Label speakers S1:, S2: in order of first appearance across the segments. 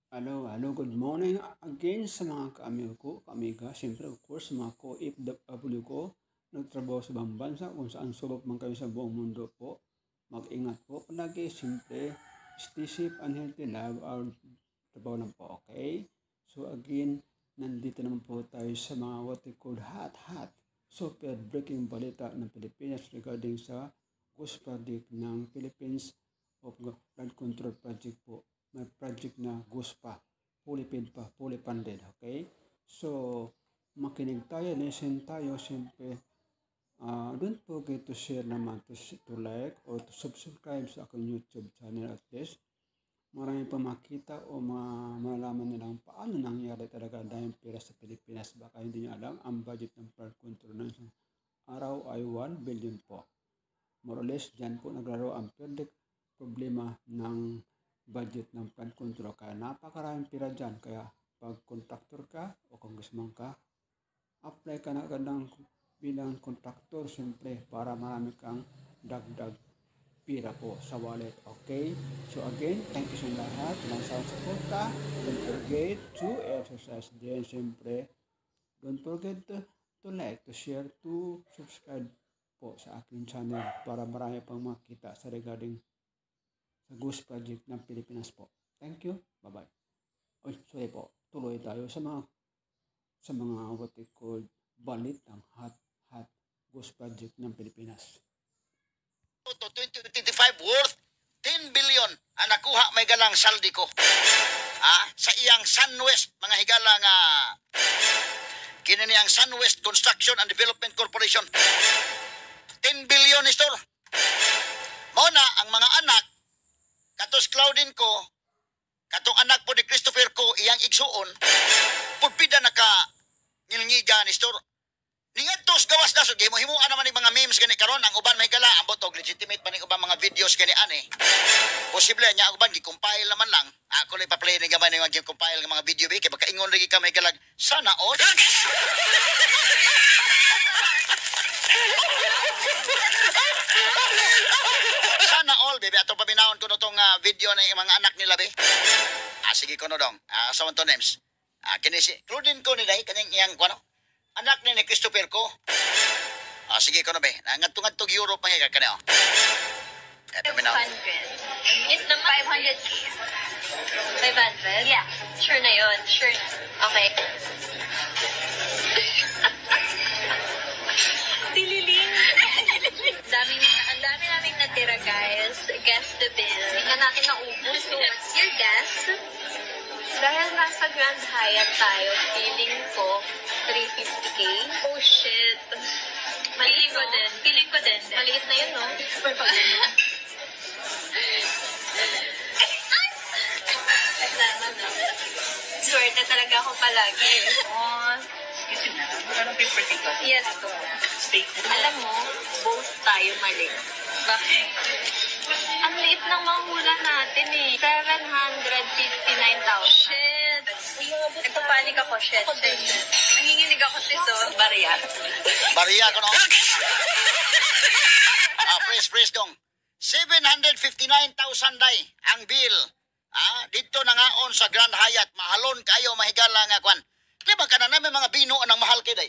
S1: Hello, good morning again sa mga kaamigo ko, kaamiga. Siyempre, of course, sa mga ko-OFW ko, nagtrabaho sa ibang bansa, kung saan sulok man kayo sa buong mundo po. Mag-ingat po palagi, siyempre, stay safe and healthy, love our trabaho lang po, okay? So again, nandito naman po tayo sa mga what we call hot, super breaking balita ng Pilipinas regarding sa ghost project ng Philippines of Flood Control Project po. May project na ghost pa, fully paid pa, fully funded, okay? So, makinig tayo, listen tayo, siyempre, don't forget to share naman, to like, or to subscribe sa aking YouTube channel at least. Marami pa makita o malaman nilang paano nangyari talaga dahil pera sa Pilipinas. Baka hindi nyo alam, ang budget ng flood control ng isang araw ay 1 billion po. More or less, dyan po naglaro ang perfect problema ng budget ng flood control. Kaya napakaraming pira dyan. Kaya pag contractor ka o congressman ka, apply ka na agad ng bilang contractor, siyempre, para marami kang dagdag pira po sa wallet. Okay? So again, thank you sa lahat. Lang sa suporta. Don't forget to exercise din. Siyempre, don't forget to like, to share, to subscribe po sa aking channel para marami pang makita sa regarding sa ghost project ng Pilipinas po. Thank you. Bye-bye. Oy, sorry po. Tuloy tayo sa mga what we call balit ng hot ghost project ng Pilipinas.
S2: To 2025 worth 10 billion ang nakuha may galang saldi ko. Sa iyang SunWest mga higala nga kini niyang SunWest Construction and Development Corporation. 10 billion ni store. Mao na ang mga anak katos Claudine ko, katong anak po ni Christopher ko, iyang igsuon, pudpida naka ngilngiga ni store. Ningadtos gawas na, so himo-himuan naman yung mga memes gani karon ang uban may gala, ang botog, legitimate pa ning ubang mga videos gani ani. Posible niya ang uban, gi-compile naman lang. Ako lang pa-play ni gamay ng gi-compile ng mga video, kaya baka ingon lagi ka may galag, sana all. Sana all, baby. Ato paminahon ko no tong video ng mga anak nila, be. Sige ko no dong. Sa to names. Kini si Claudine ko ni day, kanyang iyang, anak ni Christopher ko. Sige ko no, be. Ngadtong Europe mga kanyo. Paminahon.
S3: 500. It's naman 500K. 500? Yeah. Sure na yun. Sure na. Okay. Dililing. Ang dami naming natira, guys. Guess the bill. Hindi na natin naubos. So, what's your guess? Dahil nasa Grand Hyatt tayo, feeling ko 350K. Oh, shit. Feeling ko din. Maliit na yun, no? Kasama, no? Swerte talaga ako palagi.
S4: Excuse me, anong paper ticket?
S3: Yes, to.
S4: Statement.
S3: Alam mo, both tayo mali. Bakit? Ang liit ng mahula natin eh. 759,000. Shit. Nagpapanik ako, shit. Nanginginig ako, sis, oh.
S2: Bariya ko no. Fresh dong. 759,000 day ang bill. Dito na nga on sa Grand Hyatt. Mahalon kayo mahigala nga kwan. Diba ka na namin mga bino anang mahal kayo day?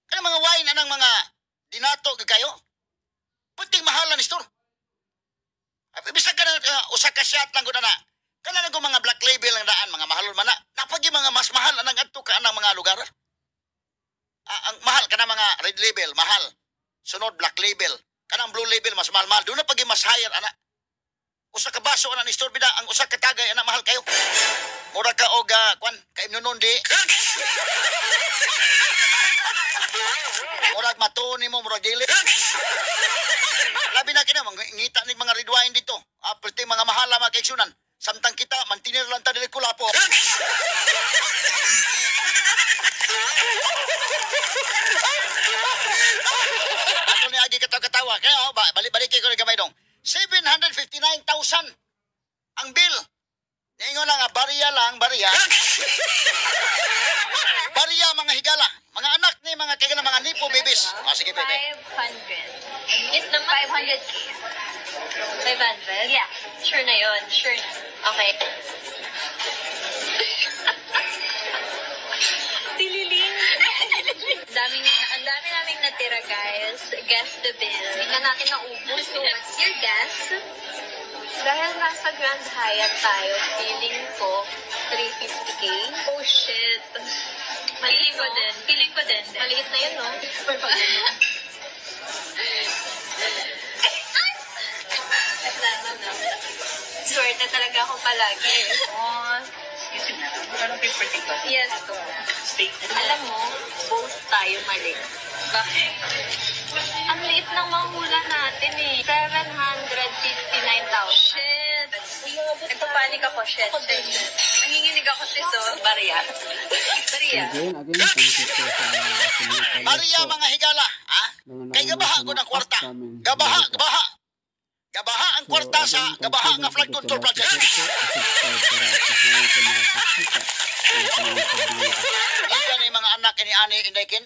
S2: Kaya mga wine anang mga dinato kayo? Punting mahalan ni store. Bisa ka na usa ka shot lang ko na. Kana ko mga black label lang daan, mga mahalon man na. Napagi mga mas mahal anang adto ka anang mga lugar. Ang mahal kana mga red label, mahal. Sunod black label. Kanang blue label mas mahal-mahal. Doon na pagi mas higher ana. Usa ka baso ana ni store bida, ang usa ka tagay ana mahal kayo. Mura ka og kwan kay nunon di. Murag matuni mo, murag dili. Labi na kina ngita ni mga red wine dito. Perti mga mahala mga kaigsunan. Samtang kita mantinir lang ta dili kulapo. Ako ni agi katawa. Kaya balik-balik ko ni gamay dong. 759,000 ang bill. Ngayon lang, bariya. Bariya mga higala. Mga anak ni mga kagana mga nipo babies. Sige, bebe.
S3: 500. It's naman 500K. 500? Yeah. Sure na yun. Sure na. Okay. gas the bill. Hindi na natin naubos. So, what's your guess? Dahil nasa Grand Hyatt tayo, feeling ko 350k. Oh, shit. Feeling ko din. Feeling ko din. Maliit na yun, no? Kasama, no? Swerte talaga ako palagi.
S4: Oh, excuse me na. Anong paper ticket?
S3: Yes, to.
S4: Statement.
S3: Alam mo, both tayo mali. Bakit? Ang liit ng mahula natin eh. 759,000. Shit. Nagpapanik ako, shit. Nanginginig ako si So. Barya. Barya.
S1: Again, thank you po sa
S2: Maria mga higala, ha? Kay gabaha ko ng kwarta. Gabaha, gabaha. Gabaha ang kwarta sa gabaha nga flood control project. Ika ni mga anak ni Ani Indaykin.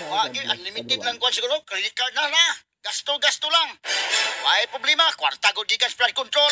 S2: Wagi, unlimited lang kuwan siguro. Credit card na na. Gasto-gasto lang. May problema, kwarta ko gikas flood control.